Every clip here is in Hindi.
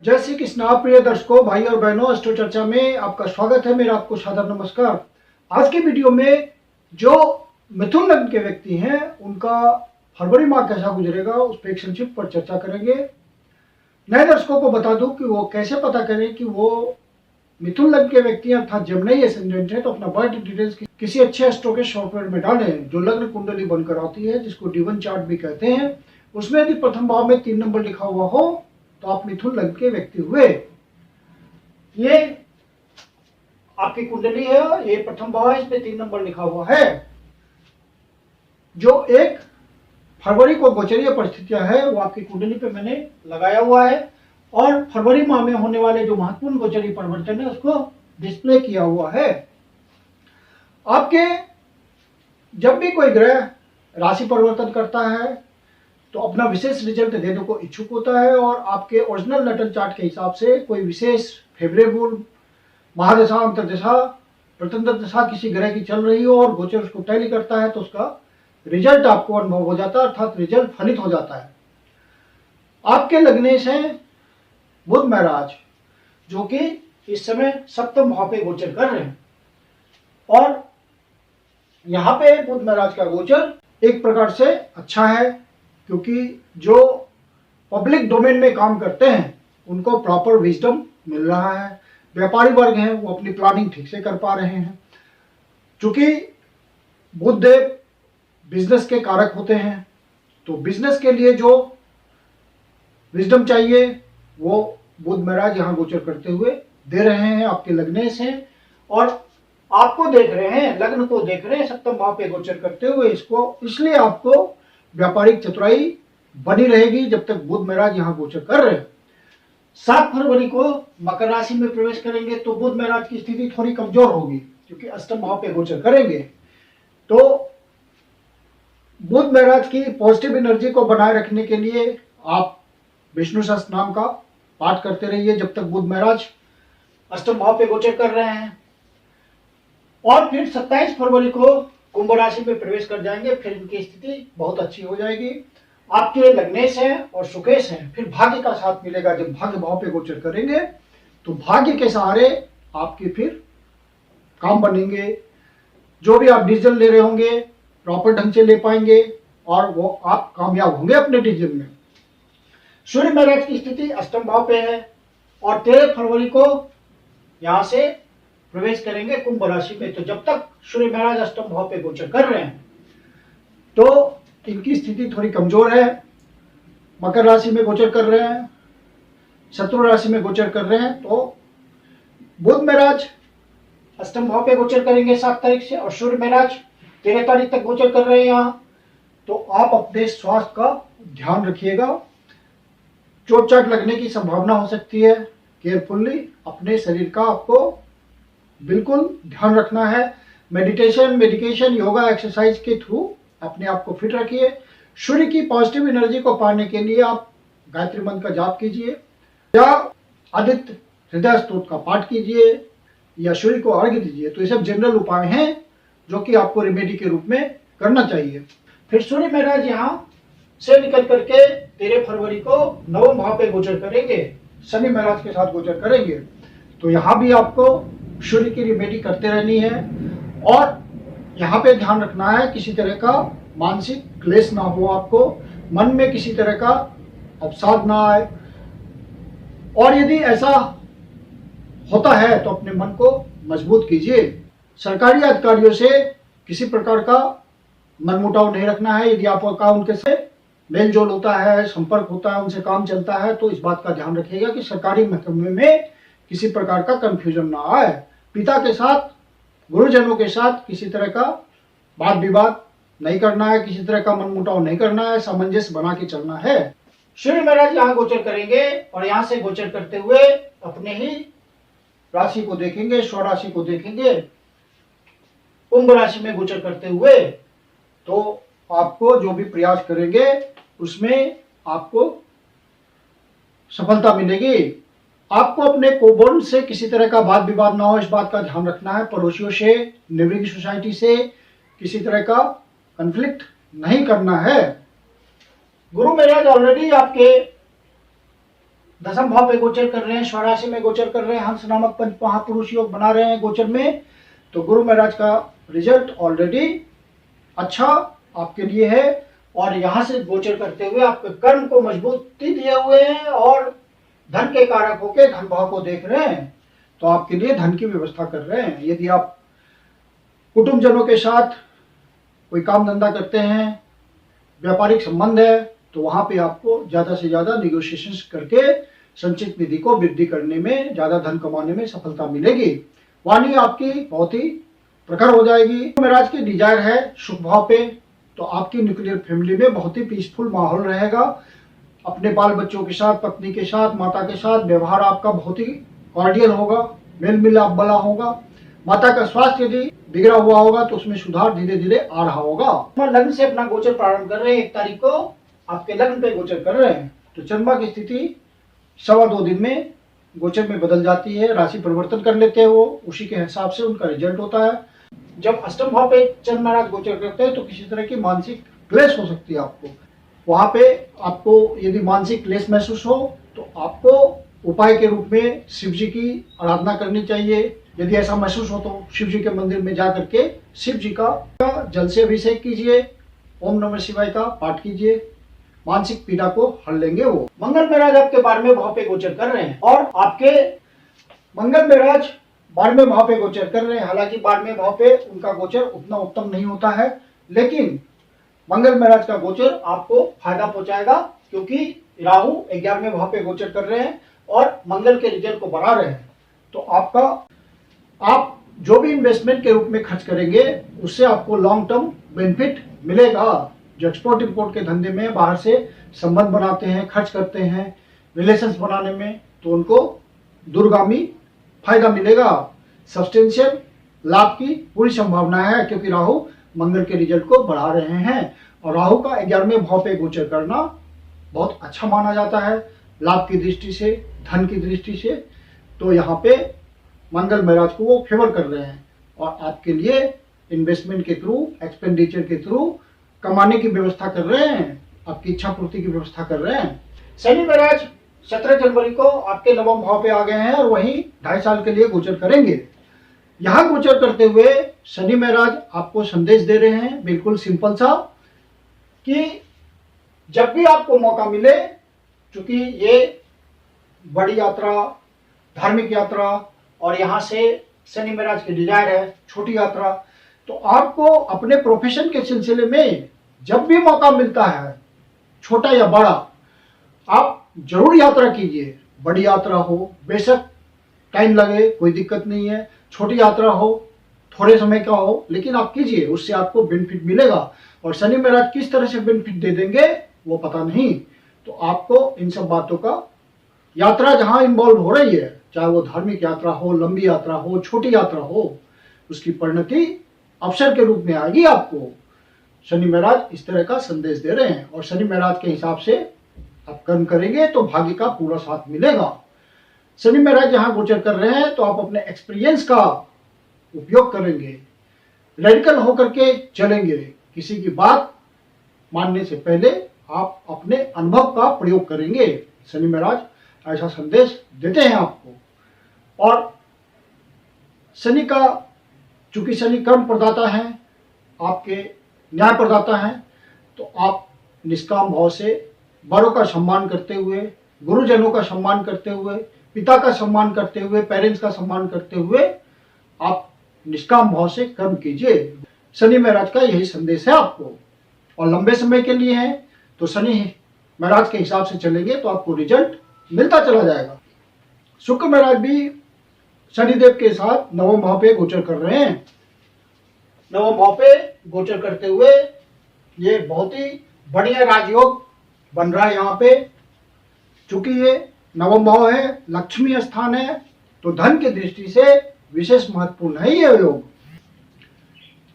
जय श्री कृष्णा। प्रिय दर्शकों, भाई और बहनों, एस्ट्रो चर्चा में आपका स्वागत है। मेरा आपको सादर नमस्कार। आज की वीडियो में जो मिथुन लग्न के व्यक्ति हैं उनका फरवरी माह कैसा गुजरेगा उस पर एक संक्षिप्त पर चर्चा करेंगे। नए दर्शकों को बता दूं कि वो कैसे पता करें कि वो मिथुन लग्न के व्यक्ति अर्थात जेमिनी एसेंडेंट है, तो अपना बर्थ डिटेल्स किसी अच्छे एस्ट्रो के सॉफ्टवेयर में डालें जो लग्न कुंडली बनकर आती है, जिसको D1 चार्ट भी कहते हैं। उसमें यदि प्रथम भाव में 3 नंबर लिखा हुआ हो तो आप मिथुन लग्न के व्यक्ति हुए। ये आपकी कुंडली है, ये प्रथम भाव है, इसमें 3 नंबर लिखा हुआ है। जो 1 फरवरी को गोचरीय परिस्थितियां है वो आपकी कुंडली पे मैंने लगाया हुआ है और फरवरी माह में होने वाले जो महत्वपूर्ण गोचरीय परिवर्तन है उसको डिस्प्ले किया हुआ है। आपके जब भी कोई ग्रह राशि परिवर्तन करता है तो अपना विशेष रिजल्ट देने को इच्छुक होता है और आपके ओरिजिनल नटल चार्ट के हिसाब से कोई विशेष फेवरेबल महादशा, अंतरदशा, प्रत्यंतर दशा किसी ग्रह की चल रही हो और गोचर उसको टैली करता है तो उसका रिजल्ट आपको अनुभव हो जाता है, अर्थात रिजल्ट फलित हो जाता है। आपके लग्नेश हैं बुध महाराज, जो कि इस समय सप्तम भाव पे गोचर कर रहे हैं और यहाँ पे बुध महाराज का गोचर एक प्रकार से अच्छा है, क्योंकि जो पब्लिक डोमेन में काम करते हैं उनको प्रॉपर विजडम मिल रहा है। व्यापारी वर्ग हैं वो अपनी प्लानिंग ठीक से कर पा रहे हैं। चूंकि बुध देव बिजनेस के कारक होते हैं तो बिजनेस के लिए जो विजडम चाहिए वो बुध महाराज यहाँ गोचर करते हुए दे रहे हैं। आपके लग्नेश हैं और आपको देख रहे हैं, लग्न को देख रहे हैं सप्तम भाव पे गोचर करते हुए। इसको इसलिए आपको व्यापारिक चतुराई बनी रहेगी जब तक बुध महाराज यहाँ गोचर कर रहे हैं। 7 फरवरी को मकर राशि में प्रवेश करेंगे तो बुध महाराज की स्थिति थोड़ी कमजोर होगी, क्योंकि अष्टम भाव पे गोचर करेंगे। तो बुध महाराज की पॉजिटिव एनर्जी को बनाए रखने के लिए आप विष्णु सहस्त्र नाम का पाठ करते रहिए जब तक बुध महाराज अष्टम भाव पे गोचर कर रहे हैं। और फिर 27 फरवरी को कुंभ राशि में प्रवेश कर जाएंगे, फिर इनकी स्थिति बहुत अच्छी हो जाएगी। आपके लग्नेश हैं और सुकेश हैं, फिर भाग्य का साथ मिलेगा। जब भाग्य भाव पे गोचर करेंगे तो भाग्य के सहारे आपके फिर काम बनेंगे। जो भी आप डिसीजन ले रहे होंगे प्रॉपर ढंग से ले पाएंगे और वो आप कामयाब होंगे अपने डिसीजन में। सूर्य महाराज की स्थिति अष्टम भाव पे है और 13 फरवरी को यहां से प्रवेश करेंगे कुंभ राशि में। तो जब तक सूर्य महाराज अष्टम भाव पे गोचर कर रहे हैं तो इनकी स्थिति थोड़ी कमजोर है। मकर राशि में गोचर कर रहे हैं, शत्रु राशि में गोचर कर रहे हैं, तो बुध महाराज अष्टम भाव पे गोचर करेंगे 7 तारीख से और सूर्य महाराज 13 तारीख तक गोचर कर रहे हैं यहाँ। तो आप अपने स्वास्थ्य का ध्यान रखिएगा। चोट चाट लगने की संभावना हो सकती है, केयरफुल्ली अपने शरीर का आपको बिल्कुल ध्यान रखना है। मेडिटेशन, मेडिकेशन, योगा, एक्सरसाइज के थ्रू अपने आप को फिट रखिए। सूर्य की पॉजिटिव एनर्जी को पाने के लिए आप गायत्री मंत्र का जाप कीजिए या आदित्य हृदय स्तोत्र का पाठ कीजिए या सूर्य को अर्घ्य दीजिए। तो ये सब जनरल उपाय हैं जो कि आपको रेमेडी के रूप में करना चाहिए। फिर सूर्य महाराज यहाँ से निकल करके 13 फरवरी को नवम भाव पे गोचर करेंगे, शनि महाराज के साथ गोचर करेंगे। तो यहाँ भी आपको सूर्य की रेमेडी करते रहनी है और यहाँ पे ध्यान रखना है किसी तरह का मानसिक क्लेश ना हो, आपको मन में किसी तरह का अवसाद ना आए। और यदि ऐसा होता है तो अपने मन को मजबूत कीजिए। सरकारी अधिकारियों से किसी प्रकार का मनमुटाव नहीं रखना है। यदि आपका उनके से मेल जोल होता है, संपर्क होता है, उनसे काम चलता है, तो इस बात का ध्यान रखिएगा कि सरकारी महकमे में किसी प्रकार का कंफ्यूजन ना आए। पिता के साथ, गुरुजनों के साथ किसी तरह का वाद विवाद नहीं करना है, किसी तरह का मनमुटाव नहीं करना है, सामंजस्य बना के चलना है। सूर्य महाराज यहाँ गोचर करेंगे और यहाँ से गोचर करते हुए अपने ही राशि को देखेंगे, स्वराशि को देखेंगे, कुंभ राशि में गोचर करते हुए। तो आपको जो भी प्रयास करेंगे उसमें आपको सफलता मिलेगी। आपको अपने कोबोन से किसी तरह का वाद विवाद ना हो, इस बात का ध्यान रखना है। पड़ोसियों से, नेबरिंग सोसाइटी से किसी तरह का कन्फ्लिक्ट नहीं करना है। गुरु महाराज ऑलरेडी आपके दसम भाव पे गोचर कर रहे हैं, स्वराशि में गोचर कर रहे हैं, हंस नामक पंच महापुरुष योग बना रहे हैं गोचर में, तो गुरु महाराज का रिजल्ट ऑलरेडी अच्छा आपके लिए है। और यहाँ से गोचर करते हुए आपके कर्म को मजबूती दिए हुए हैं और धन के कारक होकर धन भाव को देख रहे हैं, तो आपके लिए धन की व्यवस्था कर रहे हैं। यदि आप कुटुंबजनों के साथ कोई काम धंधा करते हैं, व्यापारिक संबंध है, तो वहां पे आपको ज्यादा से ज्यादा निगोशिएशंस करके संचित निधि को वृद्धि करने में, ज्यादा धन कमाने में सफलता मिलेगी। वाणी आपकी बहुत ही प्रखर हो जाएगी। महाराज की डिजायर है शुभ भाव पे, तो आपकी न्यूक्लियर फैमिली में बहुत ही पीसफुल माहौल रहेगा। अपने बाल बच्चों के साथ, पत्नी के साथ, माता के साथ व्यवहार आपका बहुत ही कॉर्डियल होगा, मेल मिलाप बला होगा। माता का स्वास्थ्य यदि बिगड़ा हुआ होगा तो उसमें सुधार धीरे धीरे आ रहा होगा। लग्न से अपना गोचर प्रारंभ कर रहे हैं, 1 तारीख को आपके लग्न पे गोचर कर रहे हैं, तो चंद्रमा की स्थिति 2.25 दिन में गोचर में बदल जाती है, राशि परिवर्तन कर लेते हैं वो, उसी के हिसाब से उनका रिजल्ट होता है। जब अष्टम भाव पे चंद्र महाराज गोचर करते हैं तो किसी तरह की मानसिक क्लेश हो सकती है आपको। वहां पे आपको यदि मानसिक क्लेश महसूस हो तो आपको उपाय के रूप में शिव जी की आराधना करनी चाहिए। यदि ऐसा महसूस हो तो शिव जी के मंदिर में जा करके शिव जी का जल से अभिषेक कीजिए, ओम नमः शिवाय का पाठ कीजिए, मानसिक पीड़ा को हर लेंगे वो। मंगल महाराज आपके 12वें भाव पे गोचर कर रहे हैं और आपके मंगल महाराज 12वें भाव पे गोचर कर रहे हैं। हालांकि 12वें भाव पे उनका गोचर उतना उत्तम नहीं होता है, लेकिन मंगल महाराज का गोचर आपको फायदा पहुंचाएगा, क्योंकि राहु 11वें भाव पे गोचर कर रहे हैं और मंगल के रिजल्ट को बढ़ा रहे हैं। तो आप जो भी इन्वेस्टमेंट के रूप में खर्च करेंगे उससे आपको लॉन्ग टर्म बेनिफिट मिलेगा। जो एक्सपोर्ट इंपोर्ट के धंधे में बाहर से संबंध बनाते हैं, खर्च करते हैं रिलेशंस बनाने में, तो उनको दूरगामी फायदा मिलेगा। सब्सटेंशियल लाभ की पूरी संभावना है, क्योंकि राहु मंगल के रिजल्ट को बढ़ा रहे हैं और राहु का 11वें भाव पे गोचर करना बहुत अच्छा माना जाता है लाभ की दृष्टि से, धन की दृष्टि से। तो यहाँ पे मंगल महाराज को वो फेवर कर रहे हैं और आपके लिए इन्वेस्टमेंट के थ्रू, एक्सपेंडिचर के थ्रू कमाने की व्यवस्था कर रहे हैं, आपकी इच्छा पूर्ति की व्यवस्था कर रहे हैं। शनि महाराज 17 जनवरी को आपके 9वें भाव पे आ गए हैं और वहीं 2.5 साल के लिए गोचर करेंगे। यहाँ गोचर करते हुए शनि महाराज आपको संदेश दे रहे हैं बिल्कुल सिंपल सा, कि जब भी आपको मौका मिले, क्योंकि ये बड़ी यात्रा, धार्मिक यात्रा और यहाँ से शनि महाराज की डिजायर है छोटी यात्रा, तो आपको अपने प्रोफेशन के सिलसिले में जब भी मौका मिलता है, छोटा या बड़ा, आप जरूर यात्रा कीजिए। बड़ी यात्रा हो, बेशक टाइम लगे, कोई दिक्कत नहीं है, छोटी यात्रा हो, थोड़े समय का हो, लेकिन आप कीजिए, उससे आपको बेनिफिट मिलेगा। और शनि महाराज किस तरह से बेनिफिट दे देंगे वो पता नहीं, तो आपको इन सब बातों का, यात्रा जहां इन्वॉल्व हो रही है, चाहे वो धार्मिक यात्रा हो, लंबी यात्रा हो, छोटी यात्रा हो, उसकी परिणति अवसर के रूप में आएगी आपको। शनि महाराज इस तरह का संदेश दे रहे हैं और शनि महाराज के हिसाब से आप कर्म करेंगे तो भाग्य का पूरा साथ मिलेगा। शनि महाराज जहां गोचर कर रहे हैं तो आप अपने एक्सपीरियंस का उपयोग करेंगे, रेडिकल होकर के चलेंगे। किसी की बात मानने से पहले आप अपने अनुभव का प्रयोग करेंगे। शनि महाराज ऐसा संदेश देते हैं आपको। और शनि का, चूंकि शनि कर्म प्रदाता है, आपके न्याय प्रदाता है, तो आप निष्काम भाव से बड़ों का सम्मान करते हुए, गुरुजनों का सम्मान करते हुए, पिता का सम्मान करते हुए, पेरेंट्स का सम्मान करते हुए आप निष्काम भाव से कर्म कीजिए। शनि महाराज का यही संदेश है आपको। और लंबे समय के लिए है तो शनि महाराज के हिसाब से चलेंगे तो आपको रिजल्ट मिलता चला जाएगा। शुक्र महाराज भी शनिदेव के साथ 9वें भाव पे गोचर कर रहे हैं। 9वें भाव पे गोचर करते हुए ये बहुत ही बढ़िया राजयोग बन रहा है यहाँ पे। चूंकि ये 9वां भाव है, लक्ष्मी स्थान है, तो धन की दृष्टि से विशेष महत्वपूर्ण है ये योग।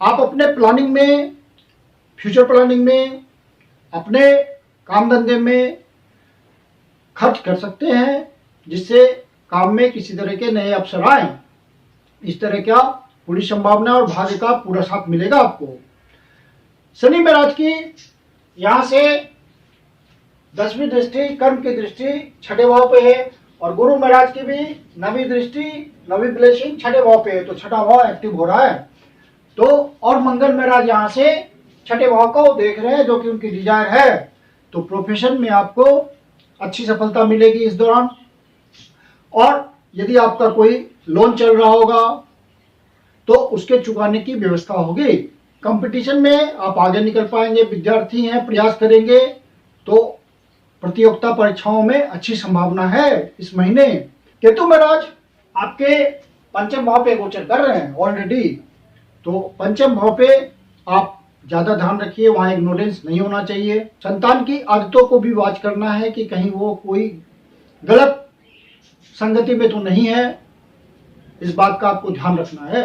आप अपने प्लानिंग में, फ्यूचर प्लानिंग में, अपने काम धंधे में खर्च कर सकते हैं, जिससे काम में किसी तरह के नए अवसर आए। इस तरह का पूरी संभावना और भाग्य का पूरा साथ मिलेगा आपको। शनि महाराज की यहाँ से 10वीं दृष्टि कर्म की दृष्टि छठे भाव पे है और गुरु महाराज की भी 9वीं दृष्टि 9वीं ब्लेसिंग छठे भाव पे है, तो छठा भाव एक्टिव हो रहा है। तो और मंगल महाराज यहाँ से छठे भाव को देख रहे हैं जो कि उनकी डिजायर है। तो प्रोफेशन में आपको अच्छी सफलता मिलेगी इस दौरान। और यदि आपका कोई लोन चल रहा होगा तो उसके चुकाने की व्यवस्था होगी। कंपटीशन में आप आगे निकल पाएंगे। विद्यार्थी हैं, प्रयास करेंगे तो प्रतियोगिता परीक्षाओं में अच्छी संभावना है इस महीने। केतु महाराज आपके पंचम भाव पे गोचर कर रहे हैं ऑलरेडी, तो पंचम भाव पे आप ज्यादा ध्यान रखिए, वहां इग्नोरेंस नहीं होना चाहिए। संतान की आदतों को भी वॉच करना है कि कहीं वो कोई गलत संगति में तो नहीं है, इस बात का आपको ध्यान रखना है।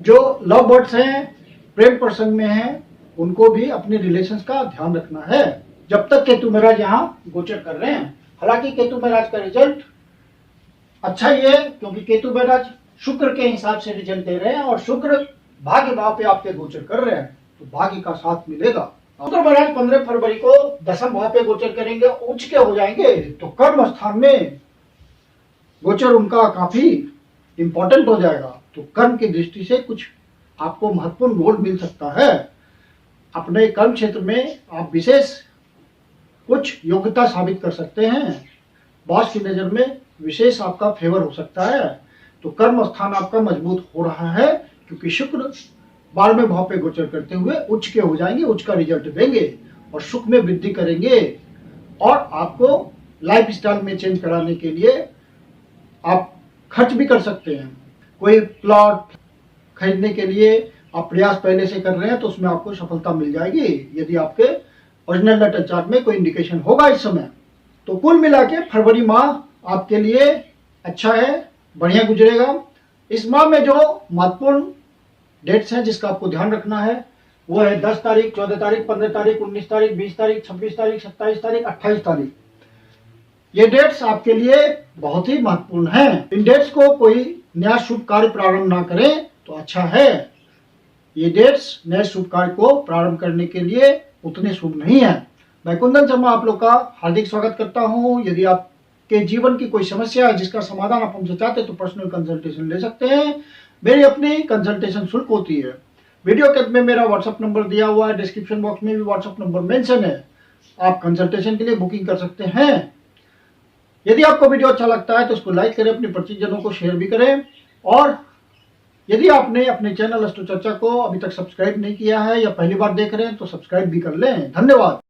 जो लव बर्ड्स हैं, प्रेम प्रसंग में हैं, उनको भी अपने रिलेशंस का ध्यान रखना है जब तक केतु महाराज यहाँ गोचर कर रहे हैं। हालांकि केतु महाराज का रिजल्ट अच्छा ही है क्योंकि केतु महाराज शुक्र के हिसाब से रिजल्ट दे रहे हैं और शुक्र भाग्य भाव पे आपके गोचर कर रहे हैं, तो भाग्य का साथ मिलेगा। शुक्र महाराज 15 फरवरी को दसम भाव पे गोचर करेंगे, उच्च के हो जाएंगे, तो कर्म स्थान में गोचर उनका काफी इंपॉर्टेंट हो जाएगा। तो कर्म की दृष्टि से कुछ आपको महत्वपूर्ण रोल मिल सकता है। अपने कर्म क्षेत्र में आप विशेष कुछ योग्यता साबित कर सकते हैं। बॉस की नजर में विशेष आपका फेवर हो सकता है। तो कर्म स्थान आपका मजबूत हो रहा है क्योंकि शुक्र 12वें भाव पे गोचर करते हुए उच्च के हो जाएंगे, उच्च का रिजल्ट देंगे और सुख में वृद्धि करेंगे। और आपको लाइफ स्टाइल में चेंज कराने के लिए आप खर्च भी कर सकते हैं। कोई प्लॉट खरीदने के लिए आप प्रयास पहले से कर रहे हैं तो उसमें आपको सफलता मिल जाएगी यदि आपके ओरिजिनल नेटल चार्ट में कोई इंडिकेशन होगा इस समय। तो कुल मिला के फरवरी माह आपके लिए अच्छा है, बढ़िया गुजरेगा। इस माह में जो महत्वपूर्ण डेट्स हैं जिसका आपको ध्यान रखना है वो है 10 तारीख, 14 तारीख, 15 तारीख, 19 तारीख, 20 तारीख, 26 तारीख, 27 तारीख, 28 तारीख। ये डेट्स आपके लिए बहुत ही महत्वपूर्ण हैं। इन डेट्स को कोई नया शुभ कार्य प्रारंभ ना करें तो अच्छा है। ये डेट्स नए शुभ कार्य को प्रारंभ करने के लिए उतने शुभ नहीं है। मैं कुंदन शर्मा आप लोग का हार्दिक स्वागत करता हूं। यदि आपके जीवन की कोई समस्या है जिसका समाधान आप हमसे चाहते हैं तो पर्सनल कंसल्टेशन ले सकते हैं। मेरी अपनी कंसल्टेशन शुल्क होती है। वीडियो के अंत में मेरा व्हाट्सएप नंबर दिया हुआ है, डिस्क्रिप्शन बॉक्स में भी व्हाट्सएप नंबर मेंशन है। आप कंसल्टेशन के लिए बुकिंग कर सकते हैं। यदि आपको वीडियो अच्छा लगता है तो उसको लाइक करें, अपने परिचितजनों को शेयर भी करें। और यदि आपने अपने चैनल अष्टो चर्चा को अभी तक सब्सक्राइब नहीं किया है या पहली बार देख रहे हैं तो सब्सक्राइब भी कर लें। धन्यवाद।